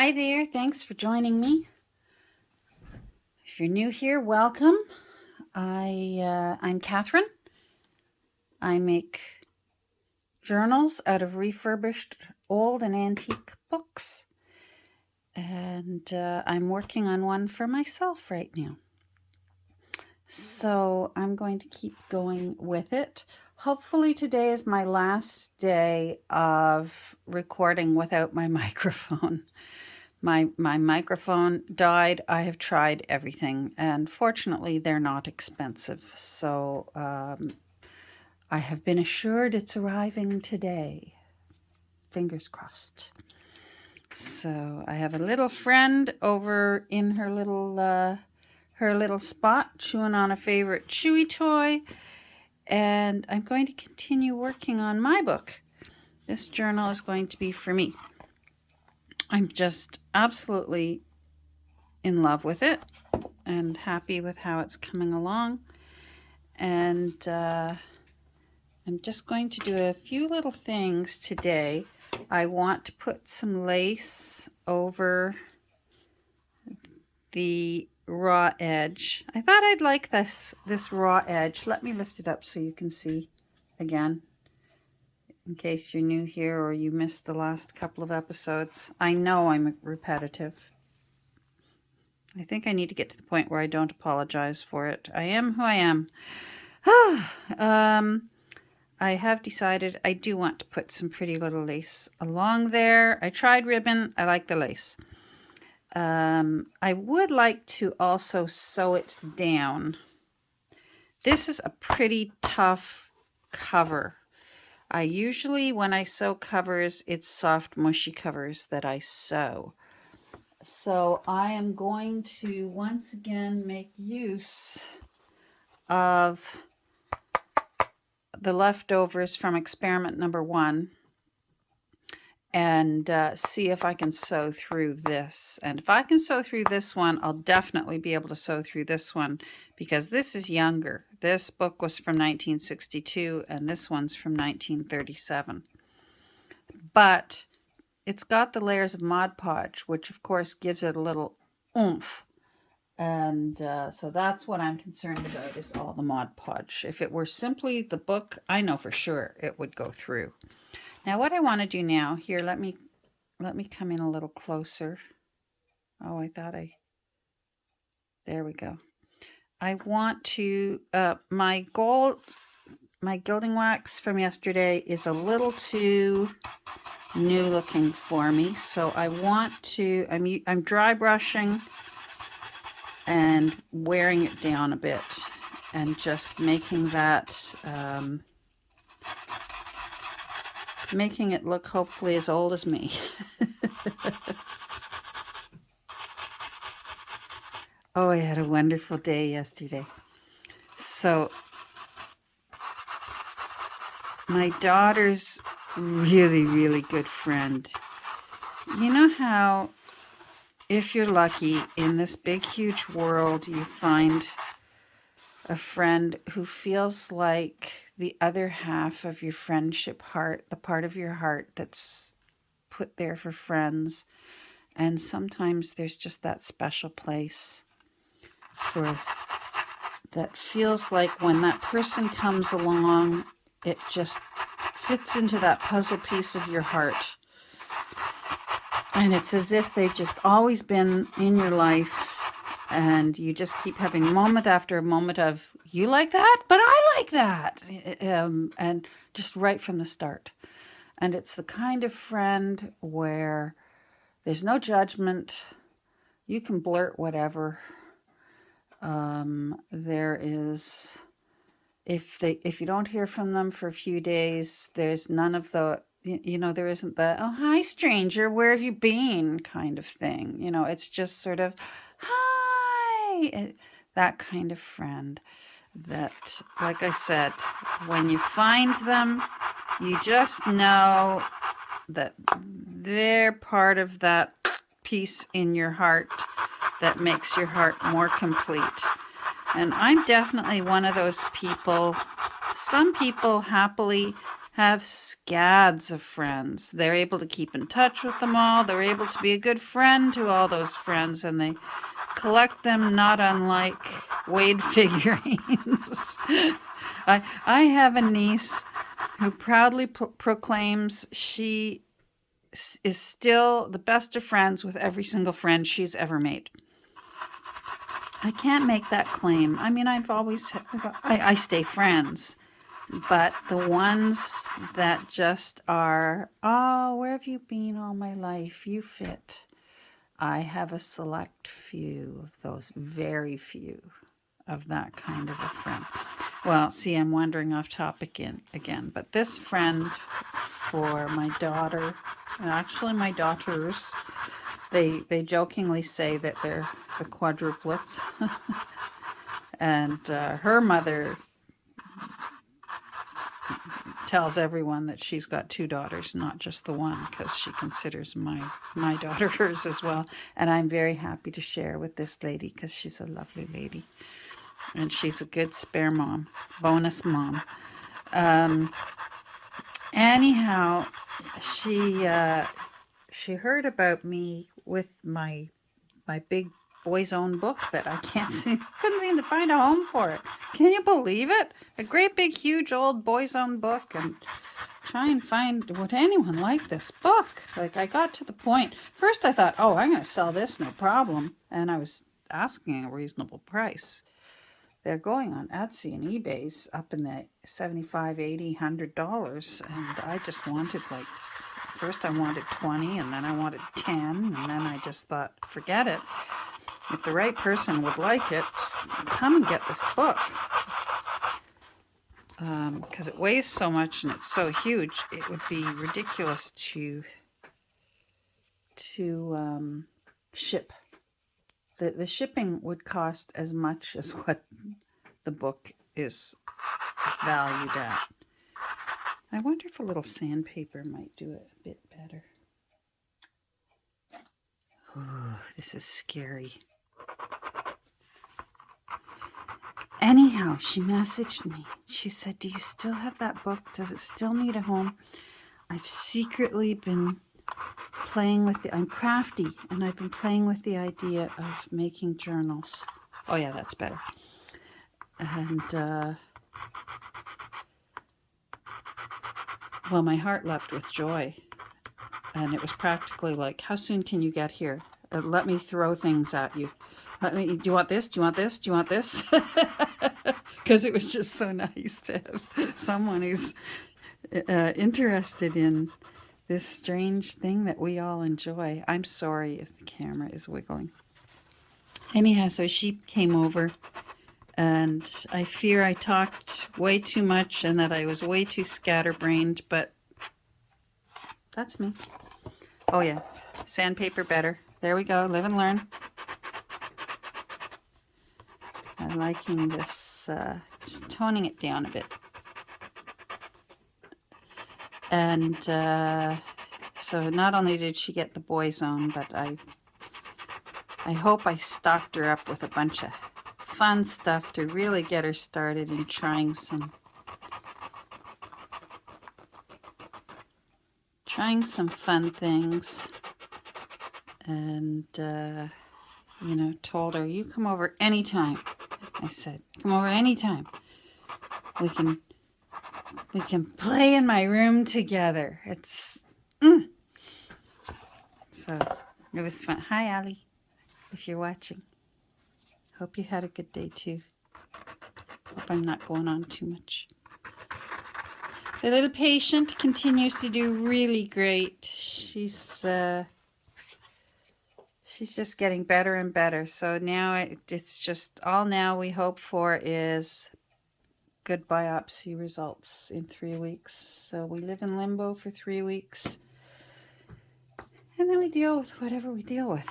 Hi there, thanks for joining me. If you're new here, welcome. I'm Catherine. I make journals out of refurbished old and antique books. And I'm working on one for myself right now. So I'm going to keep going with it. Hopefully today is my last day of recording without my microphone. My microphone died. I have tried everything, and fortunately they're not expensive. So I have been assured it's arriving today. Fingers crossed. So I have a little friend over in her little spot chewing on a favorite chewy toy, and I'm going to continue working on my book. This journal is going to be for me. I'm just absolutely in love with it and happy with how it's coming along. And I'm just going to do a few little things today. I want to put some lace over the raw edge. I thought I'd like this raw edge. Let me lift it up so you can see again, in case you're new here or you missed the last couple of episodes. I know I'm repetitive. I think I need to get to the point where I don't apologize for it. I am who I am. I have decided I do want to put some pretty little lace along there. I tried ribbon. I like the lace. I would like to also sew it down. This is a pretty tough cover. I usually, when I sew covers, it's soft, mushy covers that I sew. So I am going to once again make use of the leftovers from experiment number 1 and see if I can sew through this. And if I can sew through this one, I'll definitely be able to sew through this one, because this is younger. This book was from 1962 and this one's from 1937. But it's got the layers of Mod Podge, which of course gives it a little oomph. And so that's what I'm concerned about, is all the Mod Podge. If it were simply the book, I know for sure it would go through. Now what I want to do now, here, let me come in a little closer. Oh, there we go. I want to, my gilding wax from yesterday is a little too new looking for me. So I want to, I'm dry brushing and wearing it down a bit and just making that, making it look hopefully as old as me. Oh, I had a wonderful day yesterday. So my daughter's really good friend. You know how if you're lucky in this big huge world, you find a friend who feels like the other half of your friendship heart, the part of your heart that's put there for friends. And sometimes there's just that special place for that feels like when that person comes along, it just fits into that puzzle piece of your heart. And it's as if they've just always been in your life, and you just keep having moment after moment of, you like that, but I like that. And just right from the start. And it's the kind of friend where there's no judgment. You can blurt whatever. There is, if you don't hear from them for a few days, there's none of the, there isn't the, oh, hi stranger, where have you been kind of thing. It's just sort of, hi, that kind of friend that, like I said, when you find them, you just know that they're part of that piece in your heart that makes your heart more complete. And I'm definitely one of those people. Some people happily have scads of friends. They're able to keep in touch with them all. They're able to be a good friend to all those friends, and they collect them not unlike Wade figurines. I have a niece who proudly proclaims she is still the best of friends with every single friend she's ever made. I can't make that claim. I mean, I stay friends, but the ones that just are, oh, where have you been all my life? You fit. I have a select few of those, very few of that kind of a friend. Well, see, I'm wandering off topic again, but this friend for my daughter, and actually my daughters, they jokingly say that they're the quadruplets. And her mother tells everyone that she's got two daughters, not just the one, because she considers my daughter hers as well. And I'm very happy to share with this lady because she's a lovely lady. And she's a good spare mom, bonus mom. Anyhow, she heard about me with my big boys' own book that I couldn't seem to find a home for it. Can you believe it? A great big huge old boys' own book, and try and find, would anyone like this book? Like, I got to the point, first I thought, oh, I'm going to sell this, no problem. And I was asking a reasonable price. They're going on Etsy and eBay's up in the $75, $80, $100. And I just wanted, like, first I wanted 20, and then I wanted 10, and then I just thought, forget it. If the right person would like it, just come and get this book. Because it weighs so much and it's so huge, it would be ridiculous to ship. The shipping would cost as much as what the book is valued at. I wonder if a little sandpaper might do it a bit better. Ooh, this is scary. Anyhow, she messaged me. She said, do you still have that book? Does it still need a home? I've secretly been playing with I'm crafty, and I've been playing with the idea of making journals. Oh yeah, that's better. And, well, my heart leapt with joy. And it was practically like, how soon can you get here? Let me throw things at you. Do you want this? Do you want this? Do you want this? Because it was just so nice to have someone who's interested in this strange thing that we all enjoy. I'm sorry if the camera is wiggling. Anyhow, so she came over, and I fear I talked way too much and that I was way too scatterbrained, but that's me. Oh yeah, sandpaper better. There we go, live and learn. I'm liking this, just toning it down a bit. And so not only did she get the boys' own, but I hope I stocked her up with a bunch of fun stuff to really get her started in trying some fun things. And, you know, told her, you come over anytime. I said, come over anytime. We can play in my room together. It's, So, it was fun. Hi, Allie, if you're watching. Hope you had a good day, too. Hope I'm not going on too much. The little patient continues to do really great. She's just getting better and better. So now it's just all now we hope for is good biopsy results in 3 weeks. So we live in limbo for 3 weeks. And then we deal with whatever we deal with.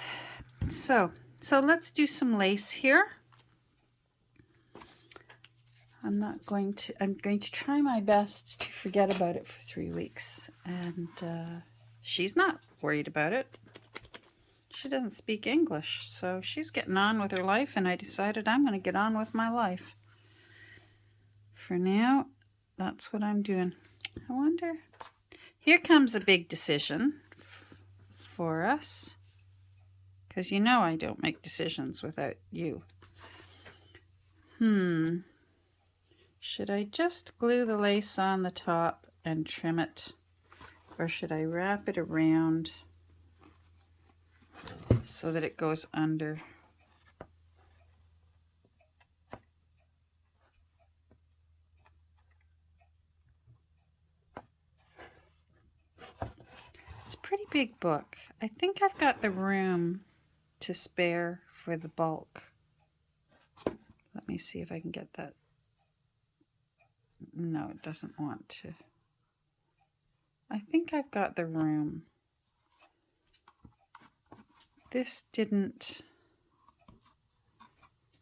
So let's do some lace here. I'm going to try my best to forget about it for 3 weeks. And she's not worried about it. She doesn't speak English, so she's getting on with her life, and I decided I'm going to get on with my life. For now, that's what I'm doing. I wonder. Here comes a big decision for us. Because you know I don't make decisions without you. Should I just glue the lace on the top and trim it? Or should I wrap it around so that it goes under? It's a pretty big book. I think I've got the room to spare for the bulk. Let me see if I can get that. No, it doesn't want to. I think I've got the room. This didn't.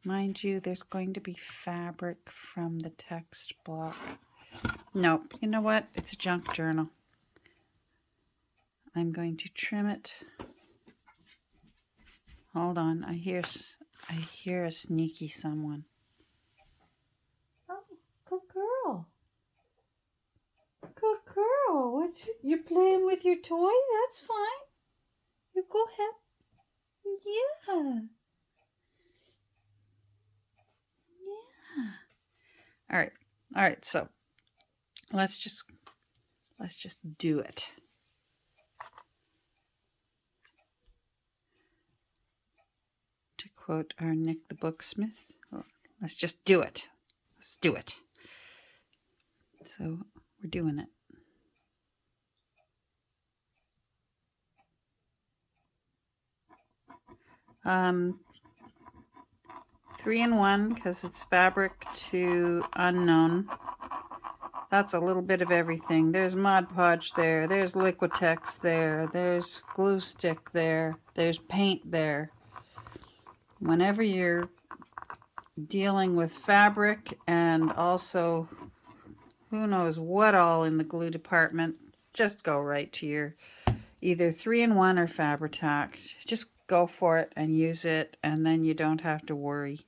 Mind you, there's going to be fabric from the text block. Nope, you know what? It's a junk journal. I'm going to trim it. Hold on, I hear a sneaky someone. Oh, good girl. Good girl. You're playing with your toy? That's fine. You go ahead. Yeah. Yeah. All right, so let's just do it. To quote our Nick the Booksmith, let's just do it. Let's do it. So we're doing it. Um, 3-in-1 because it's fabric to unknown. That's a little bit of everything. There's Mod Podge there. There's Liquitex there. There's glue stick there. There's paint there. Whenever you're dealing with fabric and also who knows what all in the glue department, just go right to your either 3-in-1 or Fabri-Tac. Just go for it and use it, and then you don't have to worry.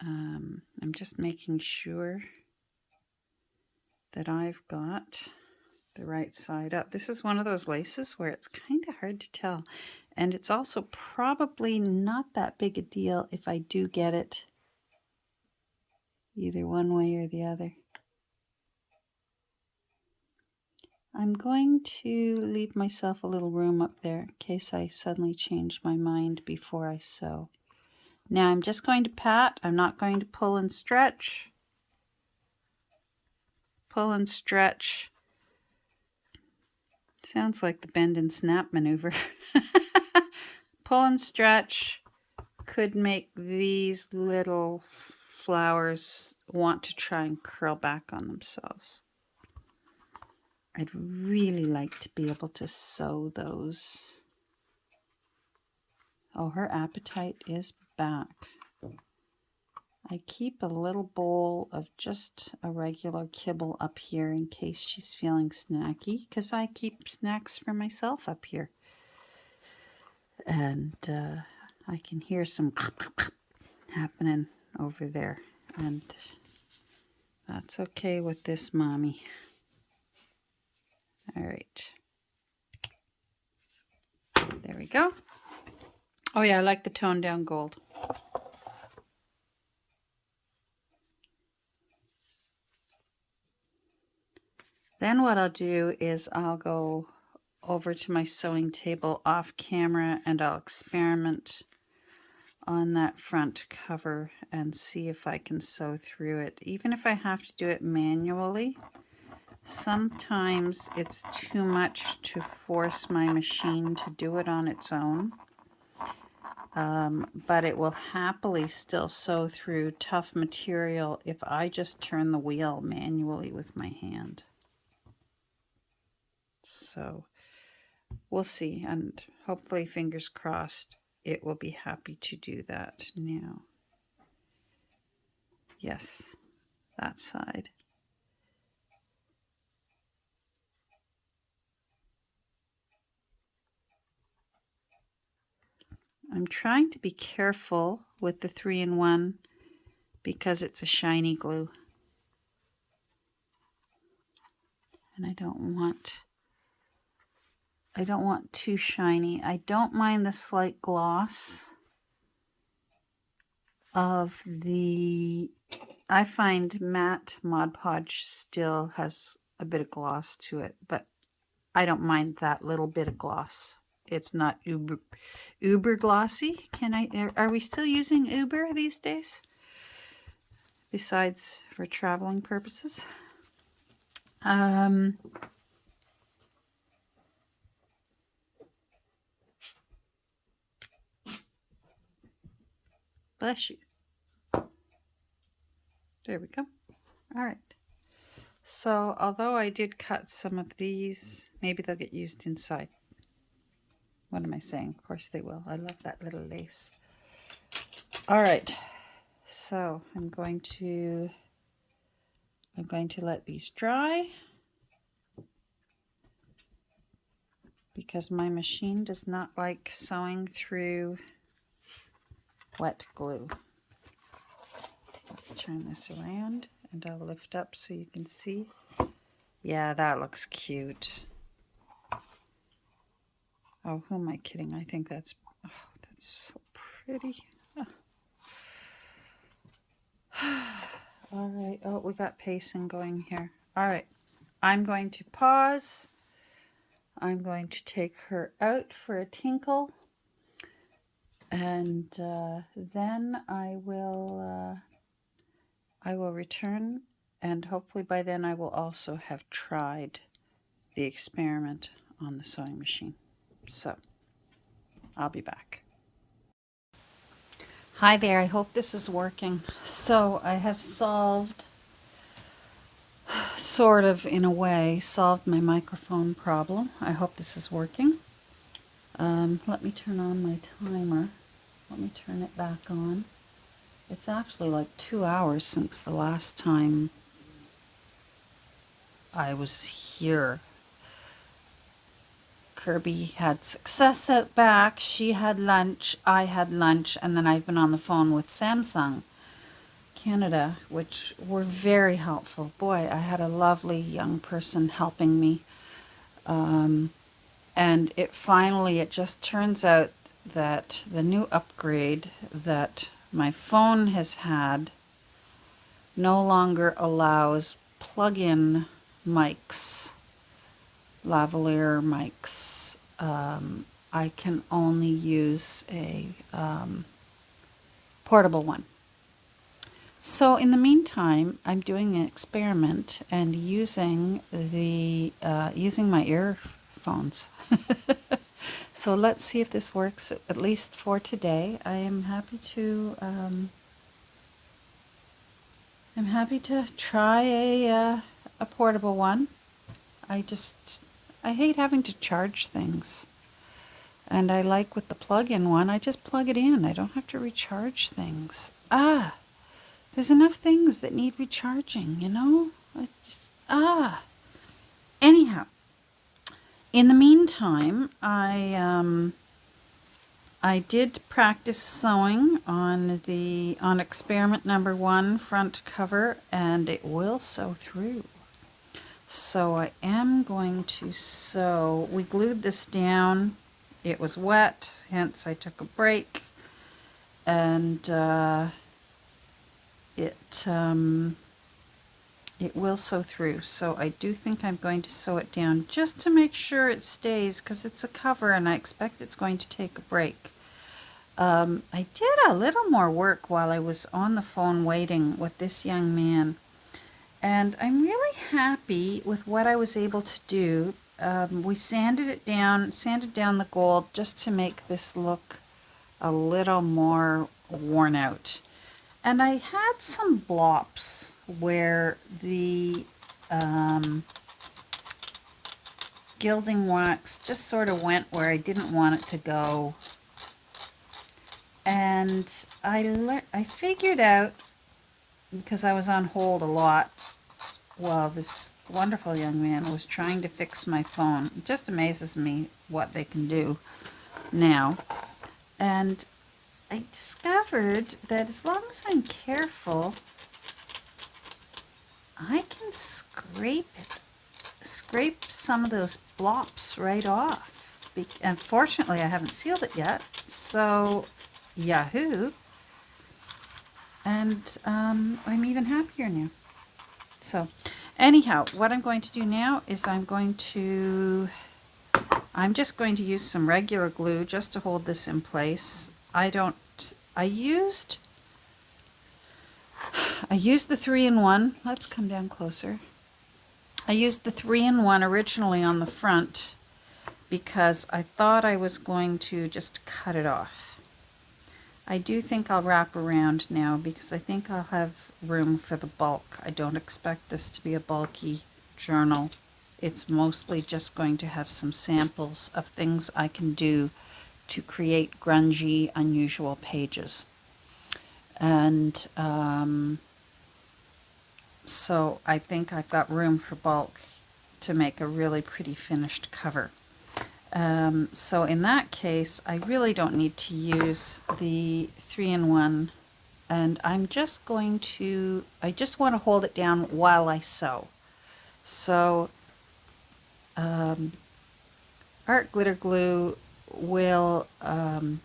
I'm just making sure that I've got the right side up. This is one of those laces where it's kind of hard to tell, and it's also probably not that big a deal if I do get it either one way or the other. I'm going to leave myself a little room up there in case I suddenly change my mind before I sew. Now I'm just going to pat. I'm not going to pull and stretch. Pull and stretch. Sounds like the bend and snap maneuver. Pull and stretch could make these little flowers want to try and curl back on themselves. I'd really like to be able to sew those. Oh, her appetite is back. I keep a little bowl of just a regular kibble up here in case she's feeling snacky, because I keep snacks for myself up here. And I can hear some happening over there, and that's okay with this mommy. All right. There we go. Oh yeah, I like the toned down gold. Then what I'll do is I'll go over to my sewing table off camera and I'll experiment on that front cover and see if I can sew through it. Even if I have to do it manually, sometimes it's too much to force my machine to do it on its own. But it will happily still sew through tough material if I just turn the wheel manually with my hand. So we'll see, and hopefully, fingers crossed, it will be happy to do that now. Yes, that side. I'm trying to be careful with the 3-in-1 because it's a shiny glue. and I don't want too shiny. I don't mind the slight gloss of the, I find matte Mod Podge still has a bit of gloss to it, but I don't mind that little bit of gloss. It's not uber glossy. Are we still using Uber these days? Besides for traveling purposes? Bless you. There we go. All right. So, although I did cut some of these, maybe they'll get used inside. What am I saying? Of course they will. I love that little lace. All right. So, I'm going to let these dry because my machine does not like sewing through wet glue. Let's turn this around and I'll lift up so you can see. Yeah, that looks cute. Oh, who am I kidding? I think that's so pretty. All right. Oh, we got pacing going here. All right. I'm going to pause. I'm going to take her out for a tinkle. And then I will return. And hopefully by then I will also have tried the experiment on the sewing machine. So I'll be back. Hi there, I hope this is working. So I have solved, sort of in a way, solved my microphone problem. I hope this is working. Let me turn on my timer. Let me turn it back on. It's actually like 2 hours since the last time I was here. Kirby had success out back, she had lunch, I had lunch, and then I've been on the phone with Samsung Canada, which were very helpful. Boy, I had a lovely young person helping me. And it just turns out that the new upgrade that my phone has had no longer allows plug-in mics, lavalier mics. I can only use a portable one. So in the meantime, I'm doing an experiment and using my earphones. So let's see if this works, at least for today. I am happy to try a portable one. I hate having to charge things. And I like with the plug-in one, I just plug it in. I don't have to recharge things. There's enough things that need recharging, you know? Anyhow, in the meantime, I did practice sewing on experiment number 1 front cover, and it will sew through. So I am going to sew. We glued this down. It was wet, hence I took a break, and it will sew through. So I do think I'm going to sew it down just to make sure it stays, because it's a cover and I expect it's going to take a break. I did a little more work while I was on the phone waiting with this young man, and I'm really happy with what I was able to do. We sanded down the gold just to make this look a little more worn out. And I had some blops where the gilding wax just sort of went where I didn't want it to go. And I figured out, because I was on hold a lot while this wonderful young man was trying to fix my phone. It just amazes me what they can do now. And I discovered that as long as I'm careful, I can scrape scrape some of those blops right off. Unfortunately, I haven't sealed it yet, so yahoo! And I'm even happier now. So anyhow, what I'm going to do now is I'm just going to use some regular glue just to hold this in place. I used the 3-in-1. Let's come down closer. I used the 3-in-1 originally on the front because I thought I was going to just cut it off. I do think I'll wrap around now because I think I'll have room for the bulk. I don't expect this to be a bulky journal. It's mostly just going to have some samples of things I can do to create grungy, unusual pages. And so I think I've got room for bulk to make a really pretty finished cover. So in that case, I really don't need to use the 3-in-1, and I just want to hold it down while I sew. So art glitter glue will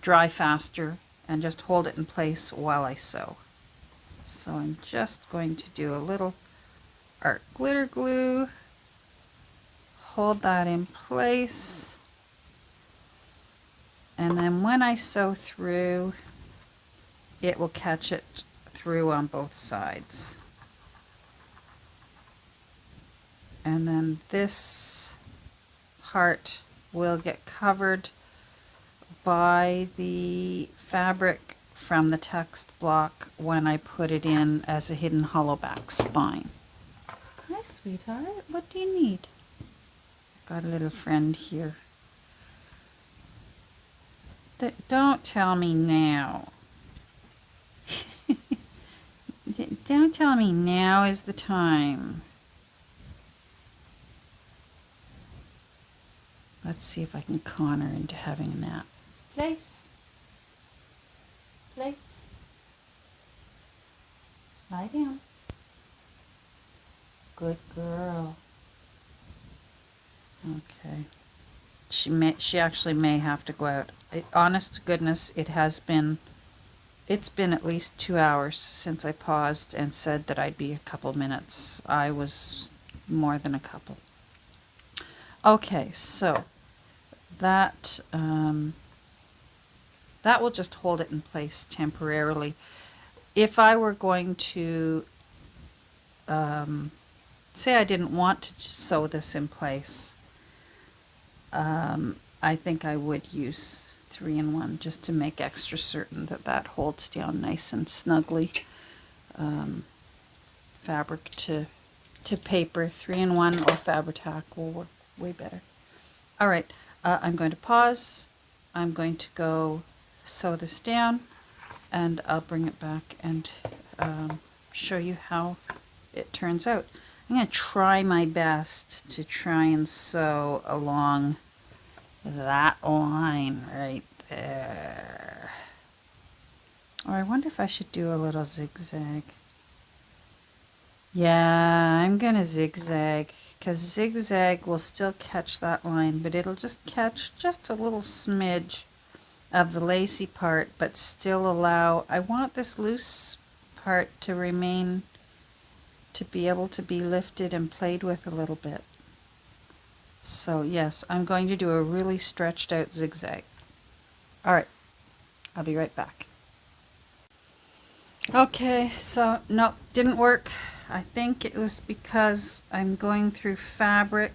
dry faster and just hold it in place while I sew. So I'm just going to do a little art glitter glue, hold that in place, and then when I sew through, it will catch it through on both sides. And then this part will get covered by the fabric from the text block when I put it in as a hidden hollow back spine. Hi, sweetheart. What do you need? Got a little friend here. Don't tell me now. Don't tell me now is the time. Let's see if I can con her into having a nap. Place. Place. Lie down. Good girl. Okay. She actually may have to go out. Honest to goodness, it's been at least 2 hours since I paused and said that I'd be a couple minutes. I was more than a couple. Okay, so that will just hold it in place temporarily. If I were going to say I didn't want to sew this in place, I think I would use 3-in-1 just to make extra certain that holds down nice and snugly. Fabric to paper, 3-in-1 or Fabri-Tac will work way better. All right, I'm going to pause. I'm going to go sew this down, and I'll bring it back and show you how it turns out. I'm going to try my best to try and sew along that line right there. Or I wonder if I should do a little zigzag. Yeah, I'm going to zigzag, because zigzag will still catch that line, but it'll just catch just a little smidge of the lacy part, but still allow, I want this loose part to remain, to be able to be lifted and played with a little bit. So yes, I'm going to do a really stretched out zigzag. All right, I'll be right back. Okay, so no, didn't work. I think it was because I'm going through fabric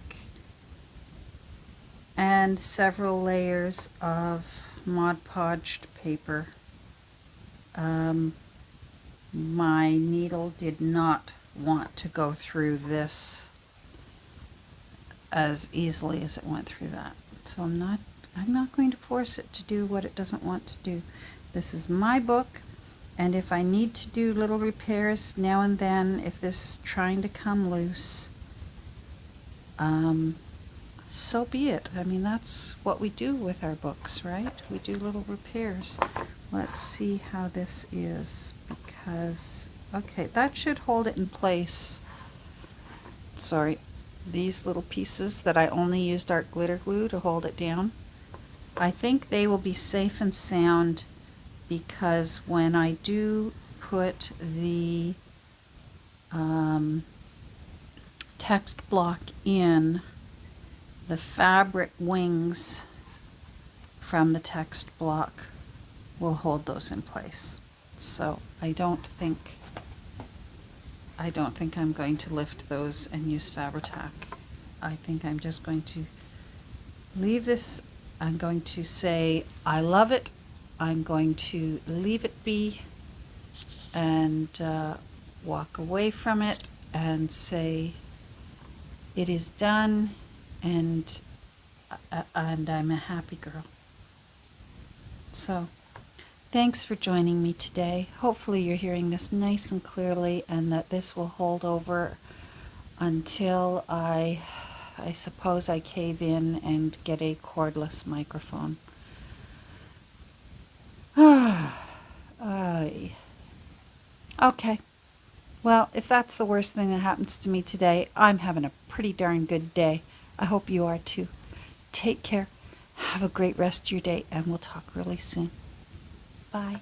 and several layers of Mod Podged paper. My needle did not want to go through this as easily as it went through that. So I'm not going to force it to do what it doesn't want to do. This is my book, and if I need to do little repairs now and then, if this is trying to come loose, so be it. I mean, that's what we do with our books, right? We do little repairs. Let's see how this is, because, okay, that should hold it in place. Sorry, these little pieces that I only used art glitter glue to hold it down. I think they will be safe and sound because when I do put the text block in, the fabric wings from the text block will hold those in place. So I don't think I'm going to lift those and use Fabri-Tac. I think I'm just going to leave this. I'm going to say I love it. I'm going to leave it be and walk away from it and say it is done, and I'm a happy girl. So thanks for joining me today. Hopefully you're hearing this nice and clearly, and that this will hold over until I suppose I cave in and get a cordless microphone. Okay. Well, if that's the worst thing that happens to me today, I'm having a pretty darn good day. I hope you are too. Take care. Have a great rest of your day, and we'll talk really soon. Bye.